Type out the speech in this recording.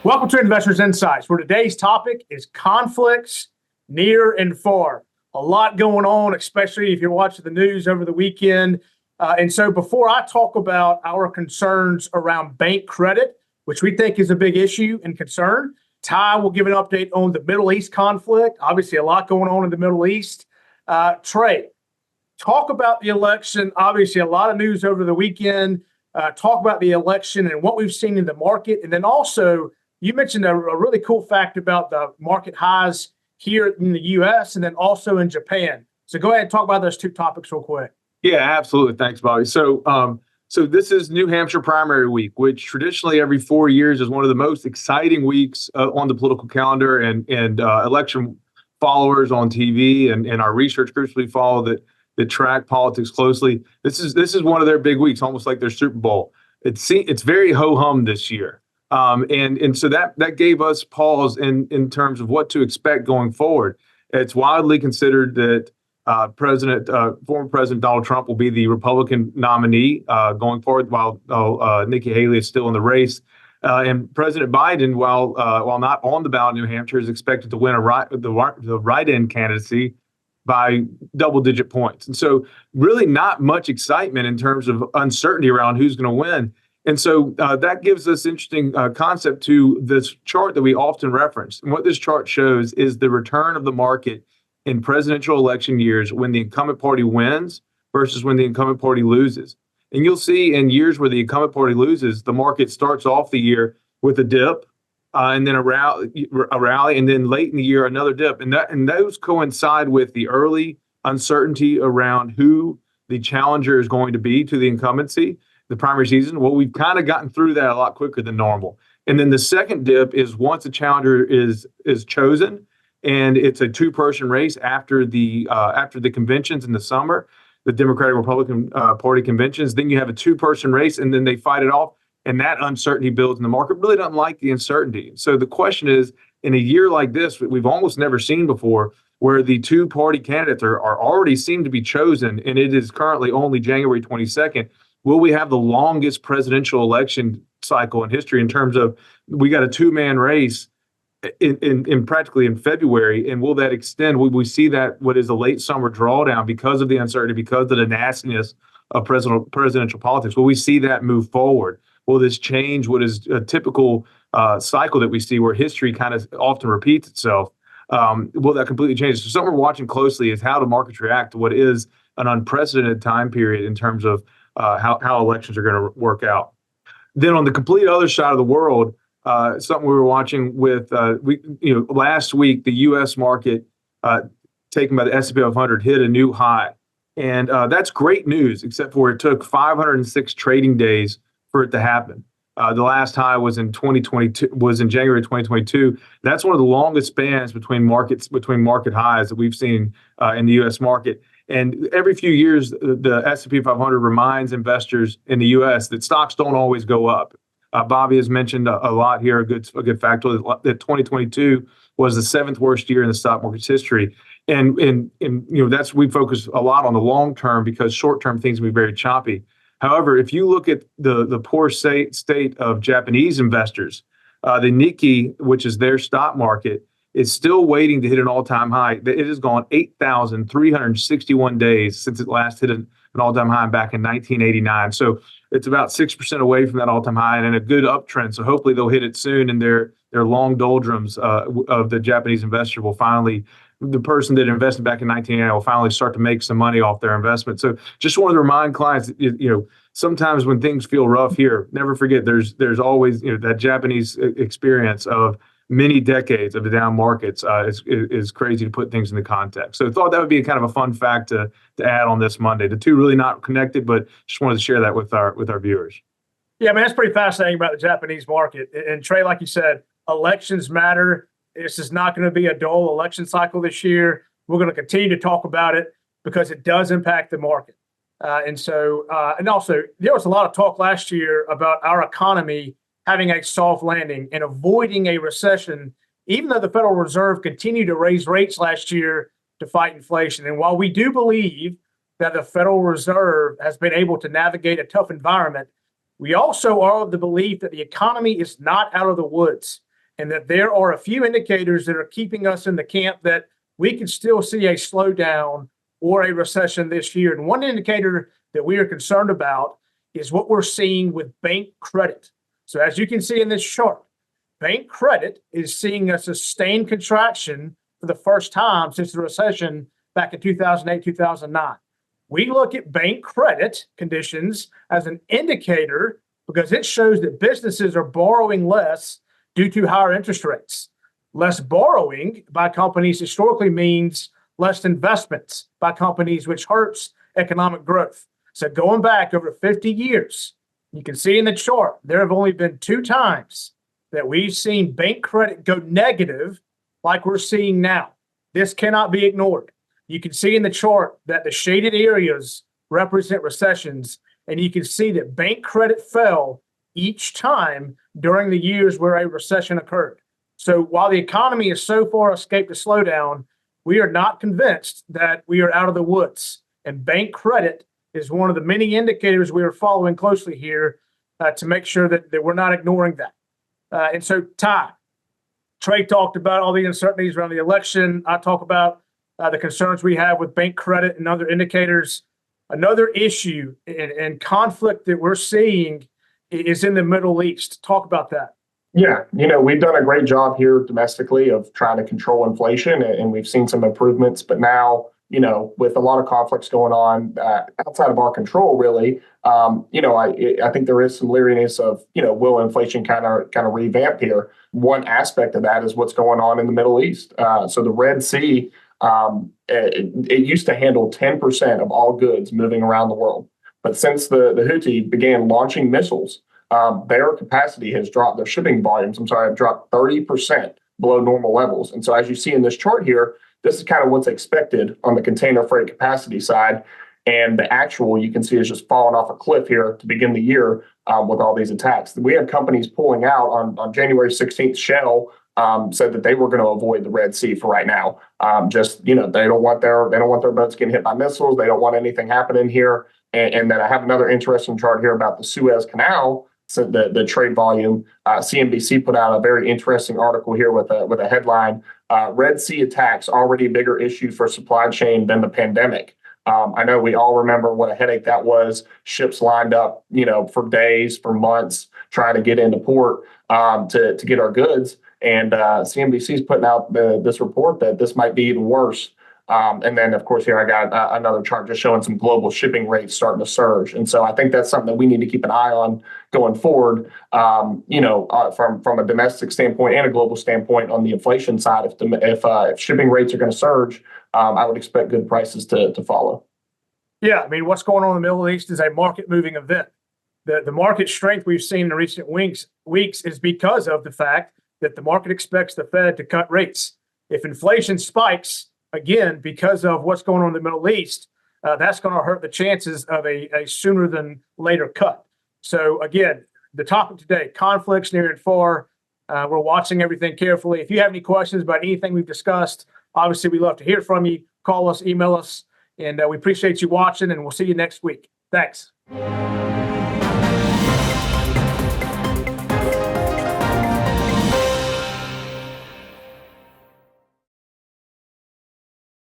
Welcome to Investors Insights, where today's topic is conflicts near and far. A lot going on, especially if you're watching the news over the weekend. And so before I talk about our concerns around bank credit, which we think is a big issue and concern, Ty will give an update on the Middle East conflict. Obviously, a lot going on in the Middle East. Trey, talk about the election. Obviously, a lot of news over the weekend. Talk about the election and what we've seen in the market. And then also, you mentioned a really cool fact about the market highs here in the U.S. and then also in Japan. So go ahead and talk about those two topics real quick. Yeah, absolutely. Thanks, Bobby. So this is New Hampshire primary week, which traditionally every 4 years is one of the most exciting weeks on the political calendar, and election followers on TV and our research groups we follow that track politics closely. This is one of their big weeks, almost like their Super Bowl. It's very ho-hum this year. And so that gave us pause in terms of what to expect going forward. It's widely considered that former President Donald Trump will be the Republican nominee going forward, while Nikki Haley is still in the race. And President Biden, while not on the ballot in New Hampshire, is expected to win the write-in candidacy by double-digit points. And so really not much excitement in terms of uncertainty around who's going to win. And so that gives us interesting concept to this chart that we often reference. And what this chart shows is the return of the market in presidential election years when the incumbent party wins versus when the incumbent party loses. And you'll see in years where the incumbent party loses, the market starts off the year with a dip and then a rally, and then late in the year, another dip. And those coincide with the early uncertainty around who the challenger is going to be to the incumbency, the primary season. Well, we've kind of gotten through that a lot quicker than normal. And then the second dip is once a challenger is chosen, and it's a two-person race after the conventions in the summer, the Democratic Republican Party conventions. Then you have a two-person race, and then they fight it off, and that uncertainty builds. And the market really doesn't like the uncertainty. So the question is, in a year like this, we've almost never seen before, where the two-party candidates are already seem to be chosen, and it is currently only January 22nd. Will we have the longest presidential election cycle in history in terms of we got a two-man race in practically in February, and will that extend? Will we see that what is a late summer drawdown because of the uncertainty, because of the nastiness of presidential politics? Will we see that move forward? Will this change what is a typical cycle that we see where history kind of often repeats itself? Will that completely change? So something we're watching closely is how the markets react to what is an unprecedented time period in terms of how elections are going to work out. Then on the complete other side of the world, something we were watching with, last week, the U.S. market taken by the S&P 500 hit a new high. And that's great news, except for it took 506 trading days for it to happen. The last high was in January 2022. That's one of the longest spans between market highs that we've seen in the U.S. market. And every few years, the S&P 500 reminds investors in the U.S. that stocks don't always go up. Bobby has mentioned a lot here, a good factor that 2022 was the seventh worst year in the stock market's history. And we focus a lot on the long term because short term things can be very choppy. However, if you look at the poor state of Japanese investors, the Nikkei, which is their stock market, is still waiting to hit an all-time high. It has gone 8,361 days since it last hit an all-time high back in 1989. So it's about 6% away from that all-time high and in a good uptrend. So hopefully they'll hit it soon, and their long doldrums of the Japanese investor will finally, the person that invested back in 1989 will finally start to make some money off their investment. So just wanted to remind clients, sometimes when things feel rough here, never forget there's always that Japanese experience of many decades of the down markets is crazy to put things into context. So I thought that would be kind of a fun fact to add on this Monday. The two really not connected, but just wanted to share that with our viewers. Yeah, I mean, that's pretty fascinating about the Japanese market. And Trey, like you said, elections matter. This is not going to be a dull election cycle this year. We're going to continue to talk about it because it does impact the market. And also, there was a lot of talk last year about our economy having a soft landing and avoiding a recession, even though the Federal Reserve continued to raise rates last year to fight inflation. And while we do believe that the Federal Reserve has been able to navigate a tough environment, we also are of the belief that the economy is not out of the woods. and that there are a few indicators that are keeping us in the camp that we could still see a slowdown or a recession this year. And one indicator that we are concerned about is what we're seeing with bank credit. So as you can see in this chart, bank credit is seeing a sustained contraction for the first time since the recession back in 2008, 2009. We look at bank credit conditions as an indicator because it shows that businesses are borrowing less due to higher interest rates. Less borrowing by companies historically means less investments by companies, which hurts economic growth. So going back over 50 years, you can see in the chart, there have only been 2 times that we've seen bank credit go negative like we're seeing now. This cannot be ignored. You can see in the chart that the shaded areas represent recessions, and you can see that bank credit fell each time during the years where a recession occurred. So while the economy has so far escaped a slowdown, we are not convinced that we are out of the woods. And bank credit is one of the many indicators we are following closely here to make sure that we're not ignoring that. And so, Ty, Trey talked about all the uncertainties around the election. I talk about the concerns we have with bank credit and other indicators. Another issue and conflict that we're seeing is in the Middle East. Talk about that. Yeah, we've done a great job here domestically of trying to control inflation, and we've seen some improvements. But now, with a lot of conflicts going on outside of our control, really, I think there is some leeriness of, will inflation kind of revamp here? One aspect of that is what's going on in the Middle East. So the Red Sea, it used to handle 10% of all goods moving around the world. But since the Houthi began launching missiles, their capacity has dropped, their shipping volumes, have dropped 30% below normal levels. And so as you see in this chart here, this is kind of what's expected on the container freight capacity side. And the actual, you can see, is just falling off a cliff here to begin the year with all these attacks. We have companies pulling out on January 16th. Shell said that they were going to avoid the Red Sea for right now. They don't want their boats getting hit by missiles. They don't want anything happening here. And then I have another interesting chart here about the Suez Canal. So the trade volume. CNBC put out a very interesting article here with a headline: Red Sea attacks already a bigger issue for supply chain than the pandemic. I know we all remember what a headache that was. Ships lined up, for days, for months, trying to get into port to get our goods. And CNBC is putting out this report that this might be even worse. And then, of course, here I got another chart just showing some global shipping rates starting to surge. And so I think that's something that we need to keep an eye on going forward, from a domestic standpoint and a global standpoint on the inflation side. If shipping rates are going to surge, I would expect good prices to follow. Yeah, I mean, what's going on in the Middle East is a market-moving event. The market strength we've seen in recent weeks is because of the fact that the market expects the Fed to cut rates. If inflation spikes, again, because of what's going on in the Middle East, that's going to hurt the chances of a sooner than later cut. So again, the topic today, conflicts near and far. We're watching everything carefully. If you have any questions about anything we've discussed, obviously we love to hear from you. Call us, email us, and we appreciate you watching, and we'll see you next week. Thanks.